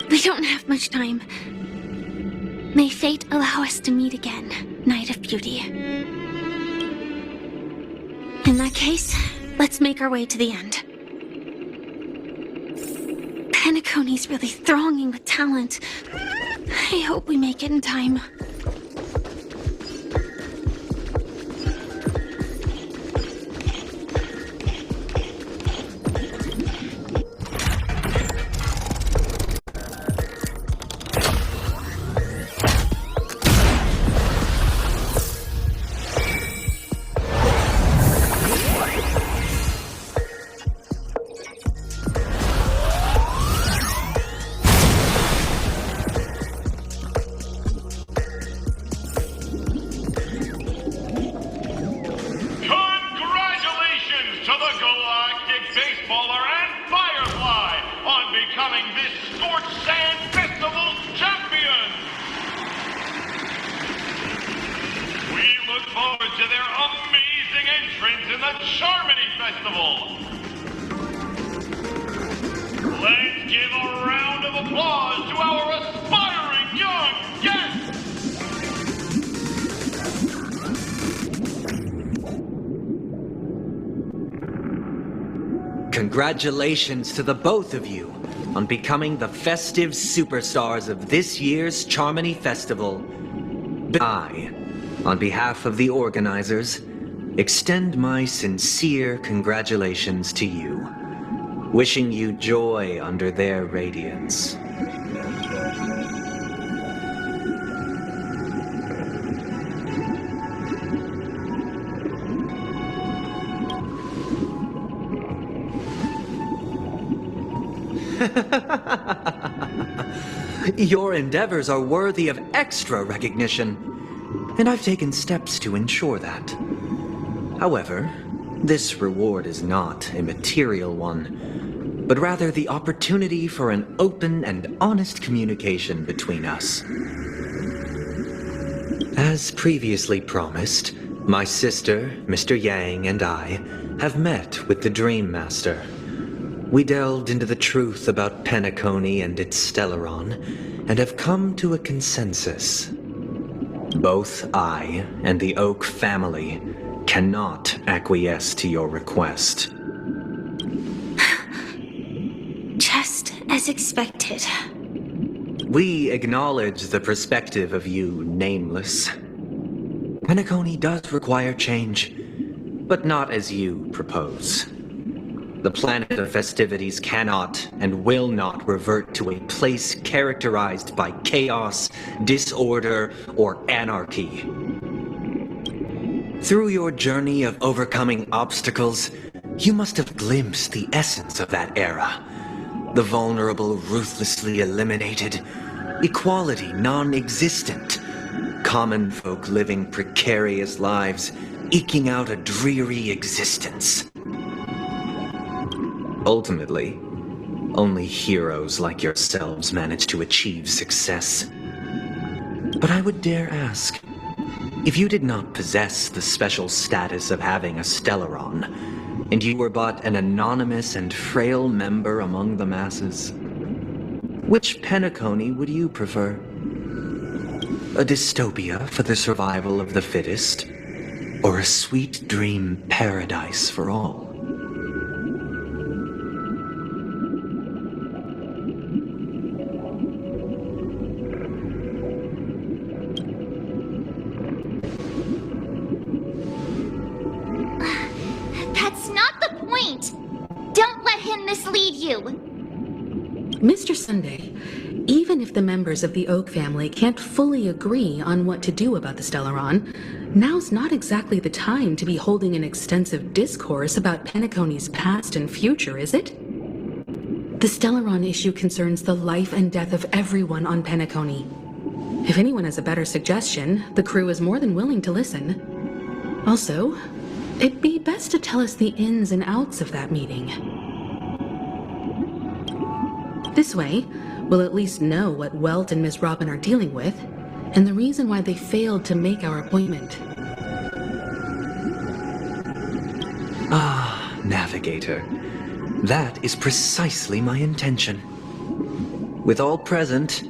We don't have much time. May fate allow us to meet again, Night of Beauty. In that case, let's make our way to the end. Penacony's really thronging with talent. I hope we make it in time. in the Charmony Festival. Let's give a round of applause to our aspiring young guests! Congratulations to the both of you on becoming the festive superstars of this year's Charmony Festival. I, on behalf of the organizers, extend my sincere congratulations to you, wishing you joy under their radiance. Your endeavors are worthy of extra recognition, and I've taken steps to ensure that. However, this reward is not a material one, but rather the opportunity for an open and honest communication between us. As previously promised, my sister, Mr. Yang, and I have met with the Dream Master. We delved into the truth about Penacony and its Stellaron, and have come to a consensus. Both I and the Oak family cannot acquiesce to your request. Just as expected. We acknowledge the perspective of you, Nameless. Penacony does require change, but not as you propose. The planet of festivities cannot and will not revert to a place characterized by chaos, disorder, or anarchy. Through your journey of overcoming obstacles, you must have glimpsed the essence of that era. The vulnerable ruthlessly eliminated, equality non-existent, common folk living precarious lives, eking out a dreary existence. Ultimately, only heroes like yourselves manage to achieve success. But I would dare ask, if you did not possess the special status of having a Stellaron, and you were but an anonymous and frail member among the masses, which Penacony would you prefer? A dystopia for the survival of the fittest, or a sweet dream paradise for all? Don't let him mislead you! Mr. Sunday, even if the members of the Oak family can't fully agree on what to do about the Stellaron, now's not exactly the time to be holding an extensive discourse about Penacony's past and future, is it? The Stellaron issue concerns the life and death of everyone on Penacony. If anyone has a better suggestion, the crew is more than willing to listen. Also, it'd be best to tell us the ins and outs of that meeting. This way, we'll at least know what Welt and Miss Robin are dealing with, and the reason why they failed to make our appointment. Ah, Navigator. That is precisely my intention. With all present,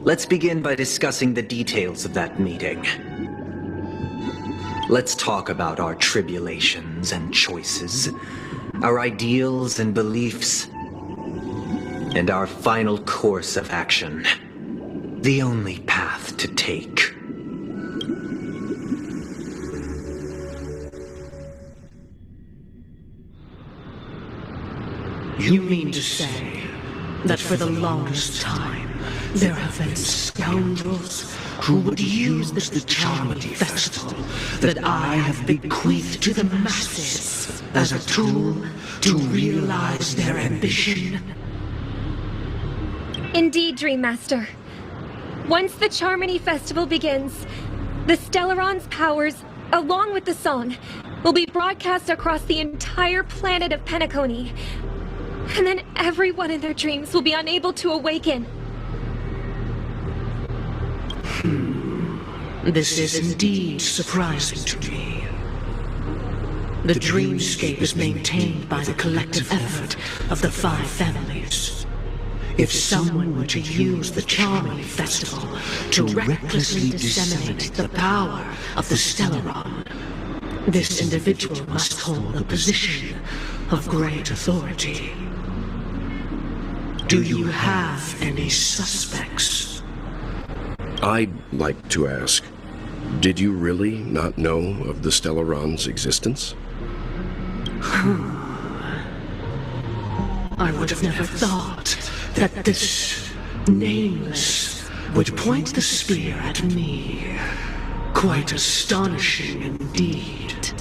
let's begin by discussing the details of that meeting. Let's talk about our tribulations and choices, our ideals and beliefs, and our final course of action. The only path to take. You mean to say that for the longest time, there have been scoundrels who would use the Charmony Festival that I have bequeathed to the masses as a tool to realize their ambition? Indeed, Dream Master. Once the Charmony Festival begins, the Stellaron's powers, along with the song, will be broadcast across the entire planet of Penacony. And then everyone in their dreams will be unable to awaken. This is indeed surprising to me. The dreamscape is maintained by the collective effort of the 5 families. If someone were to use the Charming Festival to recklessly disseminate the power of the Stellaron, this individual must hold a position of great authority. Do you have any suspects? I'd like to ask, did you really not know of the Stellaron's existence? I would have never thought that this nameless would point the spear at me. Quite astonishing indeed.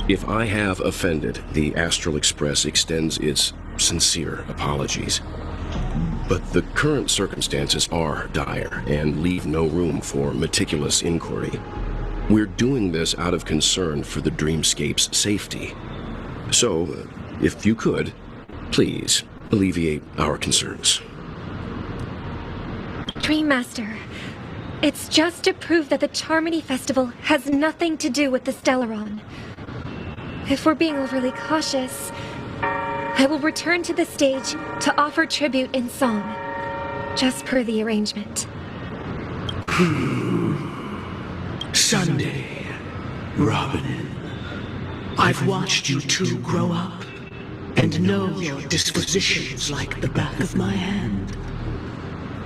If I have offended, the Astral Express extends its sincere apologies. But the current circumstances are dire and leave no room for meticulous inquiry. We're doing this out of concern for the Dreamscape's safety. So, if you could, please alleviate our concerns. Dreammaster, it's just to prove that the Charmony Festival has nothing to do with the Stellaron. If we're being overly cautious, I will return to the stage to offer tribute in song, just per the arrangement. Sunday, Robin, I've watched you two grow up and know your dispositions like the back of my hand.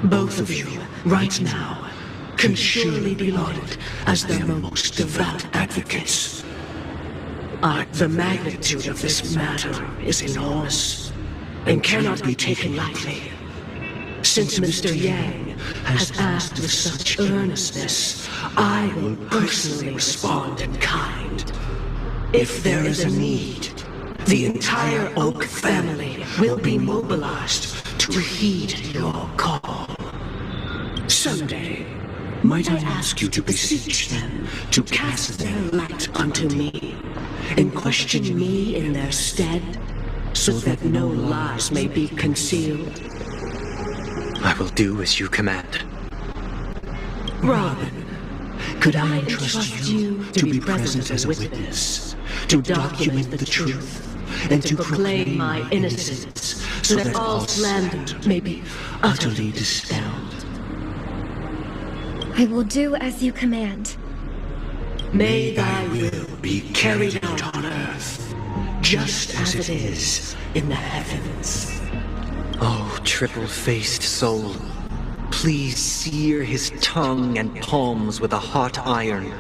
Both of you, right now, can surely be lauded as their most devout advocates. The magnitude of this matter is enormous and cannot be taken lightly. Since Mr. Yang has asked with such earnestness, I will personally respond in kind. If there is a need, the entire Oak family will be mobilized to heed your call. Someday, might I ask you to beseech them to cast their light unto me, and question me in their stead, so that no lies may be concealed? I will do as you command. Robin, could I entrust you to be present as a witness, to document the truth, and to proclaim my innocence, so that all slander may be utterly dispelled? I will do as you command. May thy will be carried out on earth, just as it is in the heavens. Oh, triple-faced soul, please sear his tongue and palms with a hot iron,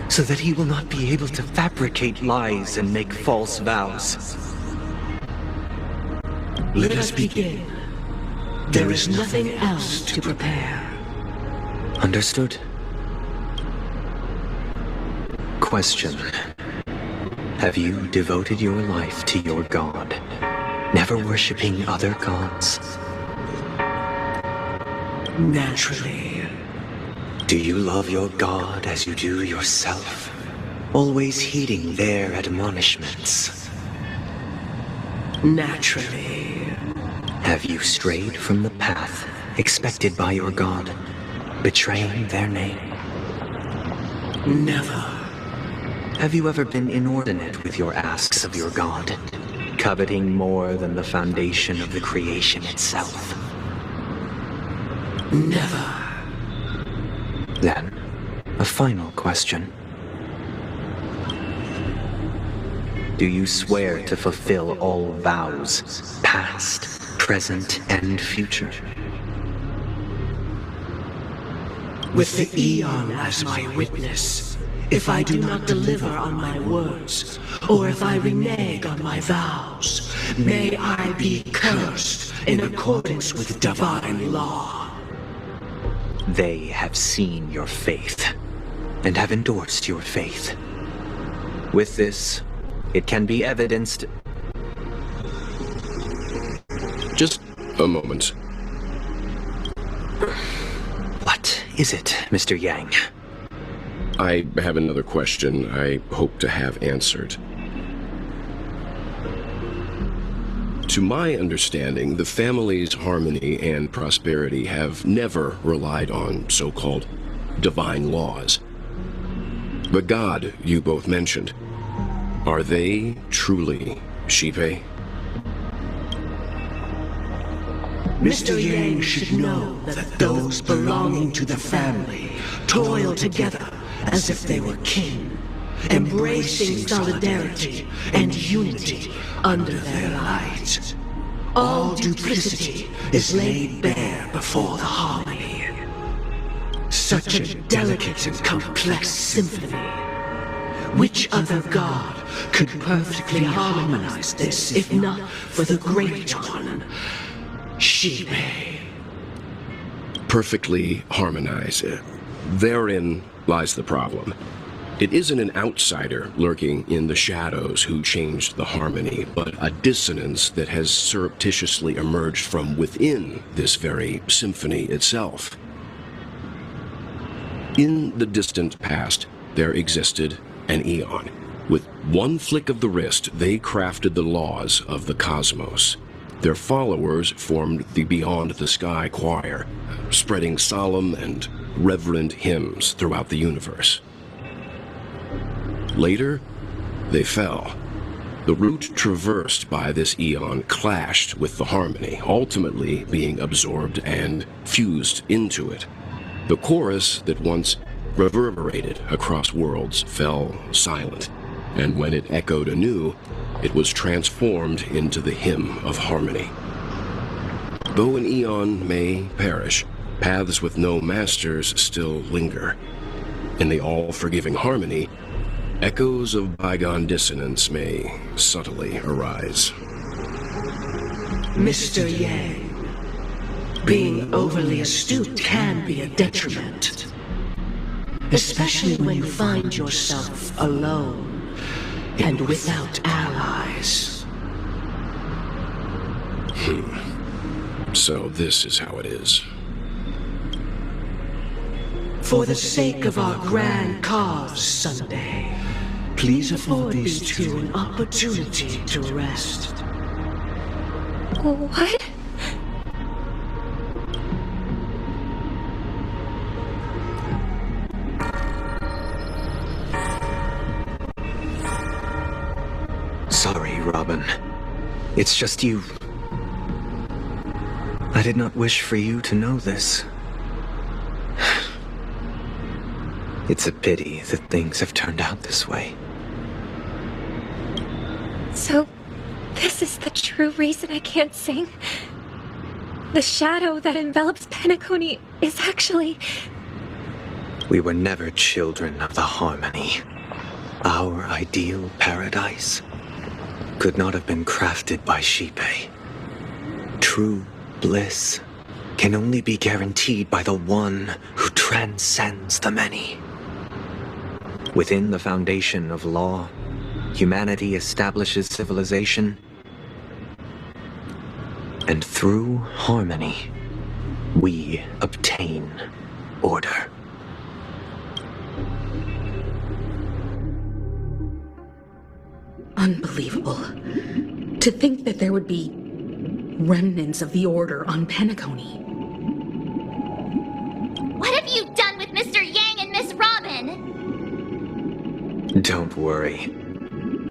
so that he will not be able to fabricate lies and make false vows. Let us begin. There is nothing else to prepare. Understood. Question. Have you devoted your life to your god, never worshipping other gods? Naturally. Do you love your god as you do yourself, always heeding their admonishments? Naturally. Have you strayed from the path expected by your god, betraying their name? Never. Have you ever been inordinate with your asks of your god, coveting more than the foundation of the creation itself? Never. Then, a final question. Do you swear to fulfill all vows, past, present, and future? With the Eon as my witness, if I do not deliver on my words, or if I renege on my vows, may I be cursed in accordance with divine law. They have seen your faith, and have endorsed your faith. With this, it can be evidenced... Just a moment. What is it, Mr. Yang? I have another question I hope to have answered. To my understanding, the family's harmony and prosperity have never relied on so-called divine laws. The god you both mentioned, Are they truly Shipe? Mr. Yang should know that those belonging to the family toil together as if they were kin, embracing solidarity and unity under their light. All duplicity is laid bare before the harmony. Such a delicate and complex symphony. Which other god could perfectly harmonize this if not for the great one, Shipe? Perfectly harmonize. Therein lies the problem. It isn't an outsider lurking in the shadows who changed the harmony, but a dissonance that has surreptitiously emerged from within this very symphony itself. In the distant past, there existed an eon. With one flick of the wrist, they crafted the laws of the cosmos. Their followers formed the Beyond the Sky Choir, spreading solemn and reverent hymns throughout the universe. Later, they fell. The route traversed by this eon clashed with the harmony, ultimately being absorbed and fused into it. The chorus that once reverberated across worlds fell silent, and when it echoed anew, it was transformed into the hymn of harmony. Though an eon may perish, paths with no masters still linger. In the all-forgiving harmony, echoes of bygone dissonance may subtly arise. Mr. Yang, being overly astute can be a detriment. Especially when you find yourself alone and without allies. So this is how it is. For the sake of our grand cause, Sunday, please afford these two an opportunity to rest. What? Sorry, Robin. It's just you. I did not wish for you to know this. It's a pity that things have turned out this way. So, this is the true reason I can't sing? The shadow that envelops Penacony is actually... We were never children of the harmony. Our ideal paradise could not have been crafted by Shipe. True bliss can only be guaranteed by the one who transcends the many. Within the foundation of law, humanity establishes civilization, and through harmony, we obtain order. Unbelievable. To think that there would be remnants of the Order on Penacony. What have you done with Mr. Yang and Miss Robin? Don't worry.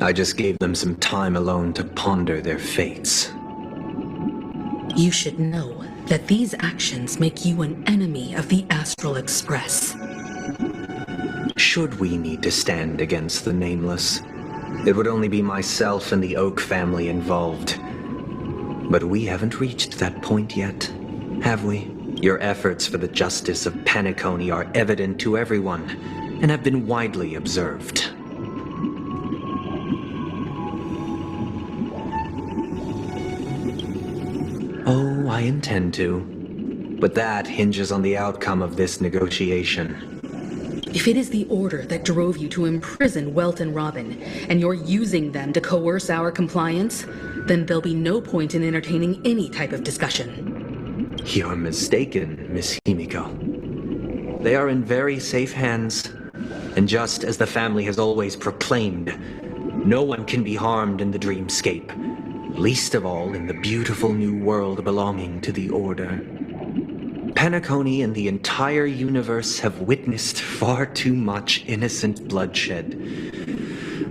I just gave them some time alone to ponder their fates. You should know that these actions make you an enemy of the Astral Express. Should we need to stand against the Nameless, it would only be myself and the Oak family involved. But we haven't reached that point yet, have we? Your efforts for the justice of Penacony are evident to everyone, and have been widely observed. Oh, I intend to. But that hinges on the outcome of this negotiation. If it is the Order that drove you to imprison Welt and Robin, and you're using them to coerce our compliance, then there'll be no point in entertaining any type of discussion. You're mistaken, Miss Himiko. They are in very safe hands, and just as the family has always proclaimed, no one can be harmed in the dreamscape, least of all in the beautiful new world belonging to the Order. Penacony and the entire universe have witnessed far too much innocent bloodshed.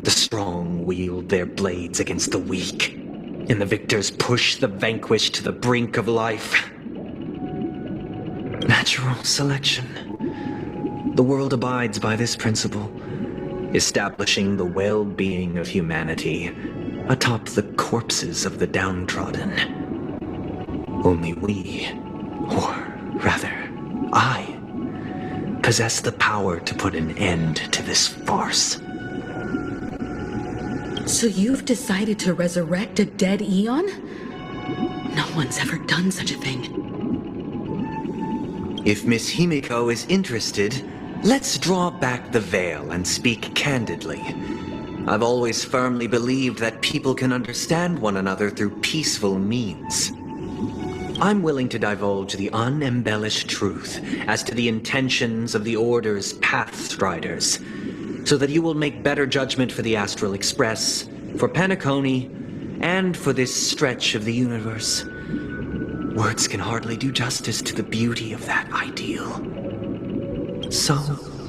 The strong wield their blades against the weak, and the victors push the vanquished to the brink of life. Natural selection. The world abides by this principle, establishing the well-being of humanity atop the corpses of the downtrodden. Only we, or rather, I, possess the power to put an end to this farce. So you've decided to resurrect a dead Eon? No one's ever done such a thing. If Miss Himiko is interested, let's draw back the veil and speak candidly. I've always firmly believed that people can understand one another through peaceful means. I'm willing to divulge the unembellished truth as to the intentions of the Order's Pathstriders, so that you will make better judgment for the Astral Express, for Penacony, and for this stretch of the universe. Words can hardly do justice to the beauty of that ideal. So,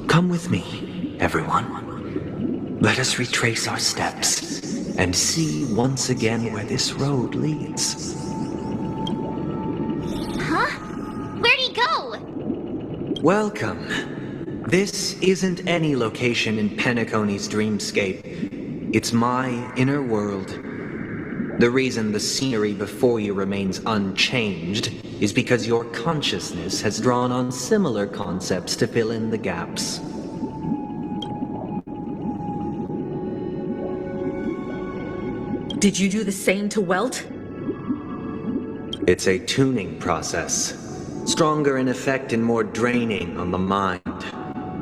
come with me, everyone. Let us retrace our steps and see once again where this road leads. Huh? Where'd he go? Welcome. This isn't any location in Penacony's dreamscape. It's my inner world. The reason the scenery before you remains unchanged is because your consciousness has drawn on similar concepts to fill in the gaps. Did you do the same to Welt? It's a tuning process. Stronger in effect and more draining on the mind.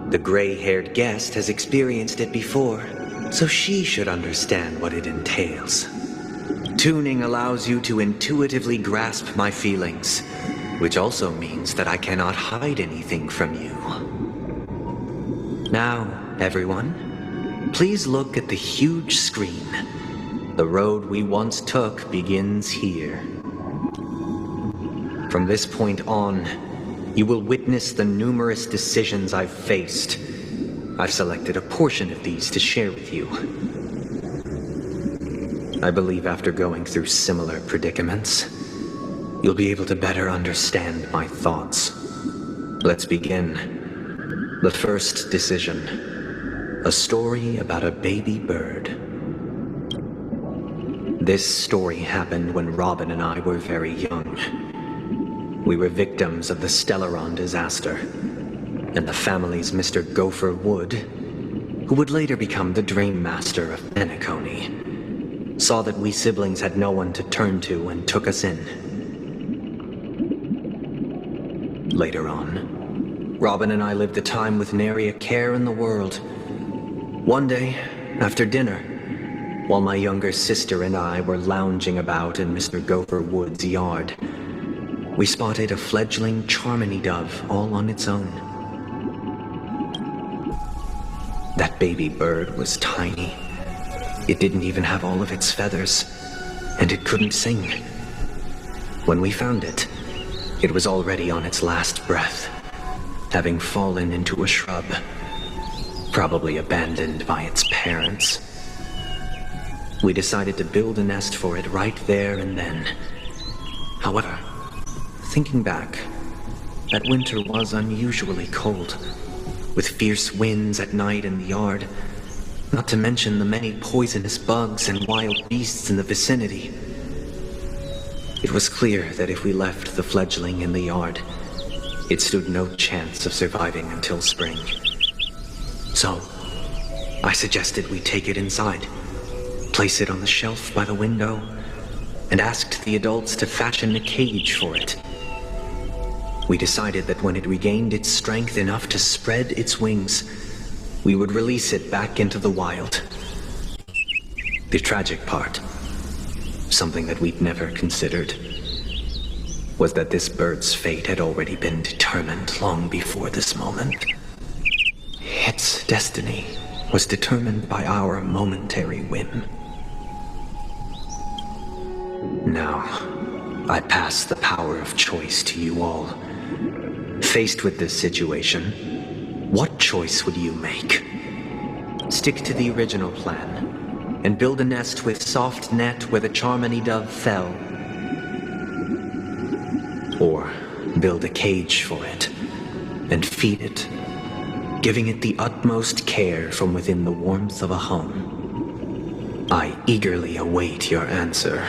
The gray-haired guest has experienced it before, so she should understand what it entails. Tuning allows you to intuitively grasp my feelings, which also means that I cannot hide anything from you. Now, everyone, please look at the huge screen. The road we once took begins here. From this point on, you will witness the numerous decisions I've faced. I've selected a portion of these to share with you. I believe after going through similar predicaments, you'll be able to better understand my thoughts. Let's begin. The first decision. A story about a baby bird. This story happened when Robin and I were very young. We were victims of the Stellaron disaster, and the family's Mr. Gopher Wood, who would later become the Dream Master of Penacony, saw that we siblings had no one to turn to and took us in. Later on, Robin and I lived a time with nary a care in the world. One day, after dinner, while my younger sister and I were lounging about in Mr. Gopher Wood's yard, we spotted a fledgling Charmony dove all on its own. That baby bird was tiny. It didn't even have all of its feathers, and it couldn't sing. When we found it, it was already on its last breath, having fallen into a shrub, probably abandoned by its parents. We decided to build a nest for it right there and then. However, thinking back, that winter was unusually cold, with fierce winds at night in the yard, not to mention the many poisonous bugs and wild beasts in the vicinity. It was clear that if we left the fledgling in the yard, it stood no chance of surviving until spring. So, I suggested we take it inside, place it on the shelf by the window, and asked the adults to fashion a cage for it. We decided that when it regained its strength enough to spread its wings, we would release it back into the wild. The tragic part, something that we'd never considered, was that this bird's fate had already been determined long before this moment. Its destiny was determined by our momentary whim. Now, I pass the power of choice to you all. Faced with this situation, what choice would you make? Stick to the original plan, and build a nest with soft net where the Charmony dove fell. Or build a cage for it, and feed it, giving it the utmost care from within the warmth of a home. I eagerly await your answer.